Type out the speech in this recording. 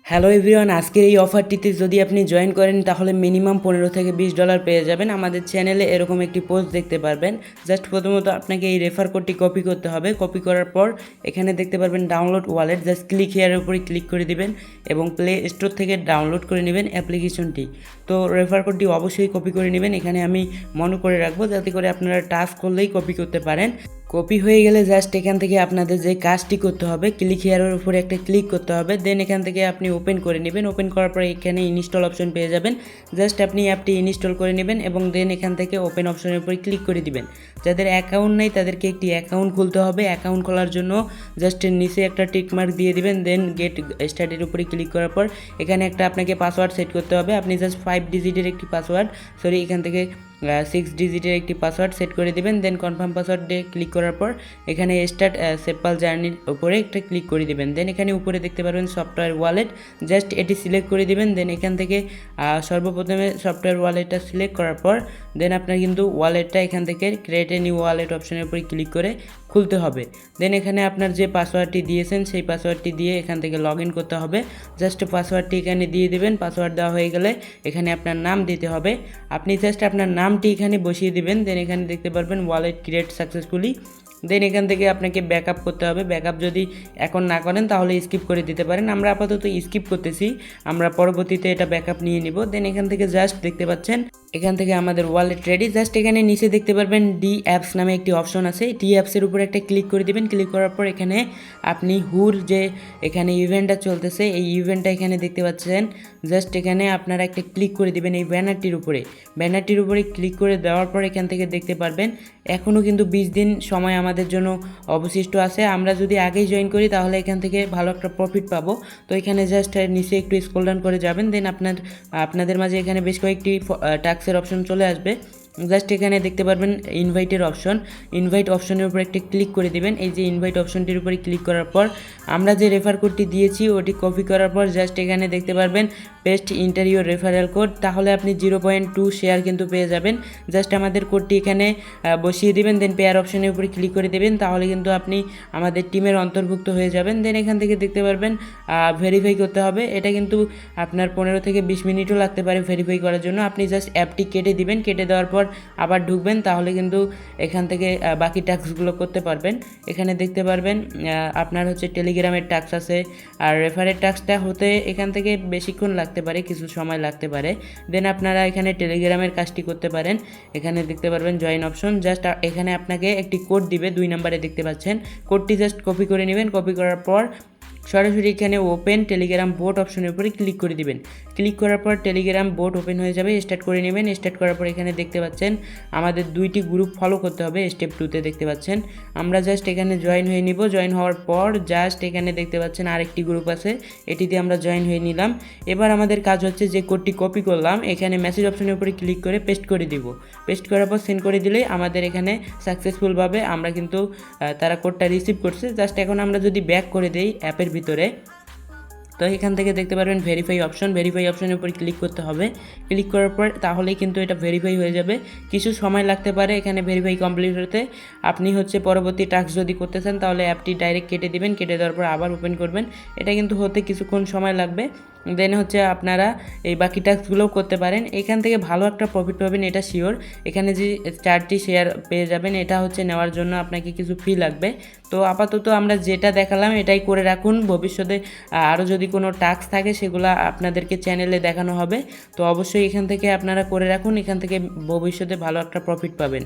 Hello everyone, আজকের এই অফারটিতে যদি আপনি জয়েন করেন তাহলে মিনিমাম $15 থেকে $20 পেয়ে যাবেন। আমাদের চ্যানেলে এরকম একটি পোস্ট দেখতে পারবেন। জাস্ট প্রথমত আপনাকে এই রেফার কোডটি কপি করতে হবে। কপি করার পর এখানে দেখতে পারবেন ডাউনলোড ওয়ালেট, জাস্ট ক্লিক হেয়ারের উপরে ক্লিক করে দিবেন এবং প্লে স্টোর থেকে ডাউনলোড করে নেবেন অ্যাপ্লিকেশনটি। তো রেফার কোডটি অবশ্যই কপি করে নেবেন। এখানে আমি মনে করে রাখবো যাতে করে আপনারা টাস্ক করলেই কপি করতে পারেন। কপি হয়ে গেলে জাস্ট এখান থেকে আপনাদের যে কাজটি করতে হবে, ক্লিক হেয়ারের উপরে একটা ক্লিক করতে হবে। দেন এখান থেকে আপনি ওপেন করে নেবেন। ওপেন করার পরে এখানে ইনস্টল অপশন পেয়ে যাবেন। জাস্ট আপনি অ্যাপটি ইনস্টল করে নেবেন এবং দেন এখান থেকে ওপেন অপশনের উপরে ক্লিক করে দিবেন। যাদের অ্যাকাউন্ট নেই তাদেরকে একটি অ্যাকাউন্ট খুলতে হবে। অ্যাকাউন্ট খোলার জন্য জাস্ট নিচে একটা টিক মার্ক দিয়ে দিবেন। দেন গেট স্টার্টের উপরে ক্লিক করার পর এখানে একটা আপনাকে পাসওয়ার্ড সেট করতে হবে। আপনি জাস্ট 5 ডিজিটের একটি পাসওয়ার্ড, এখান থেকে 6 ডিজিটের একটি পাসওয়ার্ড সেট করে দিবেন। দেন কনফার্ম পাসওয়ার্ড দিয়ে ক্লিক করার পর এখানে স্টার্ট সেপাল জার্নির উপরে একটা ক্লিক করে দিবেন। দেন এখানে উপরে দেখতে পারবেন সফটওয়্যার ওয়ালেট, জাস্ট এটি সিলেক্ট করে দিবেন। দেন এখান থেকে সর্বপ্রথমে সফটওয়্যার ওয়ালেটটা সিলেক্ট করার পর দেন আপনার কিন্তু ওয়ালেটটা এখান থেকে ক্রিয়েট এ নিউ ওয়ালেট অপশনের উপরে ক্লিক করে খুলতে হবে। দেন এখানে আপনার যে পাসওয়ার্ডটি দিয়েছেন সেই পাসওয়ার্ডটি দিয়ে এখান থেকে লগ ইন করতে হবে। জাস্ট পাসওয়ার্ডটি এখানে দিয়ে দেবেন। পাসওয়ার্ড দেওয়া হয়ে গেলে এখানে আপনার নাম দিতে হবে। আপনি জাস্ট আপনার নামটি এখানে বসিয়ে দিবেন। দেন এখানে দেখতে পারবেন ওয়ালেট ক্রিয়েট সাকসেসফুলি। দেন এখান থেকে আপনাকে ব্যাকআপ করতে হবে। ব্যাকআপ যদি এখন না করেন তাহলে স্কিপ করে দিতে পারেন। আমরা আপাতত স্কিপ করতেছি, আমরা পরবর্তীতে এটা ব্যাকআপ নিয়ে নিব। দেন এখান থেকে জাস্ট দেখতে পাচ্ছেন এখান থেকে আমাদের ওয়ালেট রেডি। জাস্ট এখানে নিচে দেখতে পারবেন ডি অ্যাপস নামে একটি অপশন আছে। ডি অ্যাপসের উপরে একটা ক্লিক করে দিবেন। ক্লিক করার পর এখানে আপনি হুর যে এখানে ইভেন্টটা চলতেছে এই ইভেন্টটা এখানে দেখতে পাচ্ছেন। জাস্ট এখানে আপনারা একটা ক্লিক করে দিবেন এই ব্যানারটির উপরে। ব্যানারটির উপরে ক্লিক করে দেওয়ার পর এখান থেকে দেখতে পারবেন এখনও কিন্তু 20 দিন সময় আমাদের জন্য অবশিষ্ট আছে। আমরা যদি আগেই জয়েন করি তাহলে এখান থেকে ভালো একটা প্রফিট পাবো। তো এখানে জাস্ট নিচে একটু স্ক্রল ডাউন করে যাবেন। দেন আপনাদের মাঝে এখানে বেশ কয়েকটি টাস্কের অপশন চলে আসবে। জাস্ট এখানে দেখতে পারবেন ইনভাইটের অপশন, ইনভাইট অপশনের উপর একটা ক্লিক করে দিবেন। এই যে ইনভাইট অপশনটির উপরে ক্লিক করার পর আমরা যে রেফার কোডটি দিয়েছি ওটি কপি করার পর জাস্ট এখানে দেখতে পারবেন paste enter your referral code, তাহলে আপনি 0.2 শেয়ার কিন্তু পেয়ে যাবেন। জাস্ট আমাদের কোডটি এখানে বসিয়ে দিবেন। দেন পেয়ার অপশনের উপরে ক্লিক করে দেবেন, তাহলে কিন্তু আপনি আমাদের টিমের অন্তর্ভুক্ত হয়ে যাবেন। দেন এখান থেকে দেখতে পারবেন ভেরিফাই করতে হবে। এটা কিন্তু আপনার 15 থেকে 20 মিনিটও লাগতে পারে ভেরিফাই করার জন্য। আপনি জাস্ট অ্যাপটি কেটে দিবেন, কেটে দেওয়ার পর আবার ঢুকবেন, তাহলে কিন্তু এখান থেকে বাকি টাস্কগুলো করতে পারবেন। এখানে দেখতে পারবেন আপনার হচ্ছে টেলিগ্রামের টাস্ক আছে, আর রেফারের টাস্কটা হতে এখান থেকে বেশিক্ষণ লাগতে পারে, কিছু সময় লাগতে পারে। দেন আপনারা এখানে টেলিগ্রামের কাজটি করতে পারেন। এখানে দেখতে পারবেন জয়েন অপশন, জাস্ট এখানে আপনাকে একটি কোড দিবে 2 নম্বরে দেখতে পাচ্ছেন। কোডটি জাস্ট কপি করে নেবেন। কপি করার পর সরাসরি এখানে ওপেন টেলিগ্রাম বোট অপশনের উপরে ক্লিক করে দিবেন। ক্লিক করার পর টেলিগ্রাম বোট ওপেন হয়ে যাবে। স্টার্ট করে নেবেন। স্টার্ট করার পর এখানে দেখতে পাচ্ছেন আমাদের 2টি গ্রুপ ফলো করতে হবে। স্টেপ 2তে দেখতে পাচ্ছেন আমরা জাস্ট এখানে জয়েন হয়ে নিব। জয়েন হওয়ার পর জাস্ট এখানে দেখতে পাচ্ছেন আরেকটি গ্রুপ আছে, এটিতে আমরা জয়েন হয়ে নিলাম। এবার আমাদের কাজ হচ্ছে যে কোডটি কপি করলাম এখানে মেসেজ অপশনের উপরে ক্লিক করে পেস্ট করে দিব। পেস্ট করার পর সেন্ড করে দিলেই আমাদের এখানে সাকসেসফুলভাবে আমরা কিন্তু তারা কোডটা রিসিভ করছে। জাস্ট এখন আমরা যদি ব্যাক করে দেই অ্যাপের ভিতরে, তো এখান থেকে দেখতে পারবেন ভেরিফাই অপশন, ভেরিফাই অপশনের উপর ক্লিক করতে হবে। ক্লিক করার পর তাহলেই কিন্তু এটা ভেরিফাই হয়ে যাবে। কিছু সময় লাগতে পারে এখানে ভেরিফাই কমপ্লিট হতে। আপনি হচ্ছে পরবর্তী টাস্ক যদি করতে চান তাহলে অ্যাপটি ডাইরেক্ট কেটে দিবেন, কেটে দেওয়ার পর আবার ওপেন করবেন। এটা কিন্তু হতে কিছুক্ষণ সময় লাগবে। দেন হচ্ছে আপনারা এই বাকি টাস্কগুলোও করতে পারেন। এখান থেকে ভালো একটা প্রফিট পাবেন এটা শিওর। এখানে যে 4টি শেয়ার পেয়ে যাবেন, এটা হচ্ছে নেওয়ার জন্য আপনাকে কিছু ফি লাগবে। তো আপাতত আমরা যেটা দেখালাম এটাই করে রাখুন। ভবিষ্যতে আরও যদি কোনো টাস্ক থাকে সেগুলো আপনাদেরকে চ্যানেলে দেখানো হবে। তো অবশ্যই এখান থেকে আপনারা করে রাখুন, এখান থেকে ভবিষ্যতে ভালো একটা প্রফিট পাবেন।